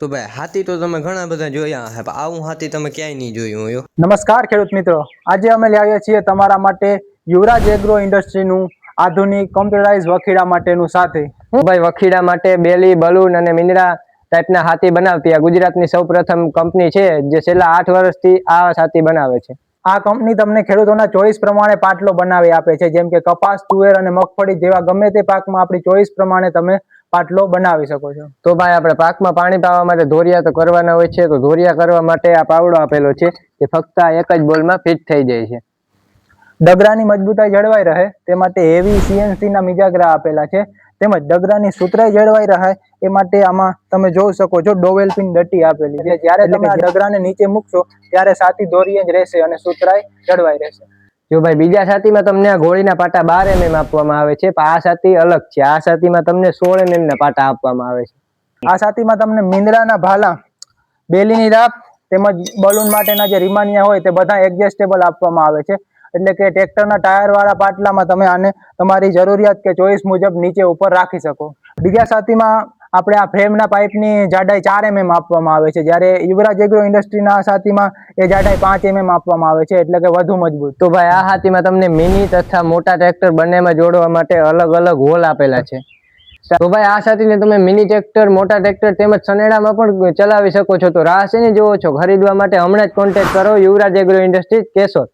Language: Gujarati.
તો ભાઈ હાથી તો તમે ઘણા બધા જોયા હશે, પણ આવું હાથી તમે ક્યાંય નહીં જોયું હોય. નમસ્કાર ખેડૂત મિત્રો, આજે અમે લાવ્યા છીએ તમારા માટે યુવરાજ એગ્રો ઇન્ડસ્ટ્રીનું આધુનિક કમ્પ્યુટરાઇઝ વખીડા માટેનું સાથી. ભાઈ વખીડા માટે બેલી, બલૂન અને મિંદડા ટાઈપના હાથી બનાવતી આ ગુજરાતની સૌપ્રથમ કંપની છે, જે છેલ્લા 8 વર્ષથી આ હાથી બનાવે છે. આ કંપની તમને ખેડૂતોના ચોઈસ પ્રમાણે પાટલો બનાવી આપે છે, જેમ કે કપાસ, તુવેર અને મગફળી જેવા ગમે તે પાકમાં આપણી ચોઈસ પ્રમાણે તમે પાટલો બનાવી શકો છો. તો ભાઈ આપણે પાકમાં પાણી પાવા માટે ધોરિયા તો કરવાના હોય છે, તો ધોરિયા કરવા માટે આ પાવડો આપેલો છે, તે ફક્ત એક જ બોલમાં ફિટ થઈ જાય છે. ડગરાની મજબૂતાઈ જળવાઈ રહે તે માટે હેવી CNC ના મિજાગરા આપેલા છે, તેમજ ડગરાની સુતરાઈ જળવાઈ રહે એ માટે આમાં તમે જોઈ શકો છો ડોવેલ પિન ડટ્ટી આપેલી છે. જ્યારે તમે આ ડગરાને નીચે મૂકશો ત્યારે સાથી દોરીએ જ રહેશે અને સુતરાઈ જળવાઈ રહેશે. જો ભાઈ બીજા સાથીમાં તમને આ ઘોડીના પાટા 12 mm આપવામાં આવે છે, પણ આ સાથી અલગ છે. આ સાથીમાં તમને 16 mm ના પાટા આપવામાં આવે છે. આ સાથીમાં તમને મીંદડાના ભાલા, બેલીની રાપ તેમજ બલૂન માટેના જે રીમાનિયા હોય તે બધા એડજસ્ટેબલ આપવામાં આવે છે, એટલે કે ટ્રેક્ટરના ટાયર વાળા પાટલામાં તમે આને તમારી જરૂરિયાત કે ચોઈસ મુજબ નીચે ઉપર રાખી શકો. બીજા સાથીમાં આપણે આ ફ્રેમના પાઇપની જાડાઈ 4 mm આપવામાં આવે છે, જ્યારે યુવરાજ એગ્રો ઇન્ડસ્ટ્રીના સાથીમાં એ જાડાઈ 5 mm આપવામાં આવે છે, એટલે કે વધુ મજબૂત. તો ભાઈ આ હાથીમાં તમને મિની તથા મોટા ટ્રેક્ટર બંનેમાં જોડવા માટે અલગ અલગ હોલ આપેલા છે. તો ભાઈ આ સાથીને તમે મિની ટ્રેક્ટર, મોટા ટ્રેક્ટર તેમજ સનેડામાં પણ ચલાવી શકો છો. તો રાહ શેની જોવો છો? ખરીદવા માટે હમણાં જ કોન્ટેક્ટ કરો યુવરાજ એગ્રો ઇન્ડસ્ટ્રીઝ, કેશોદ.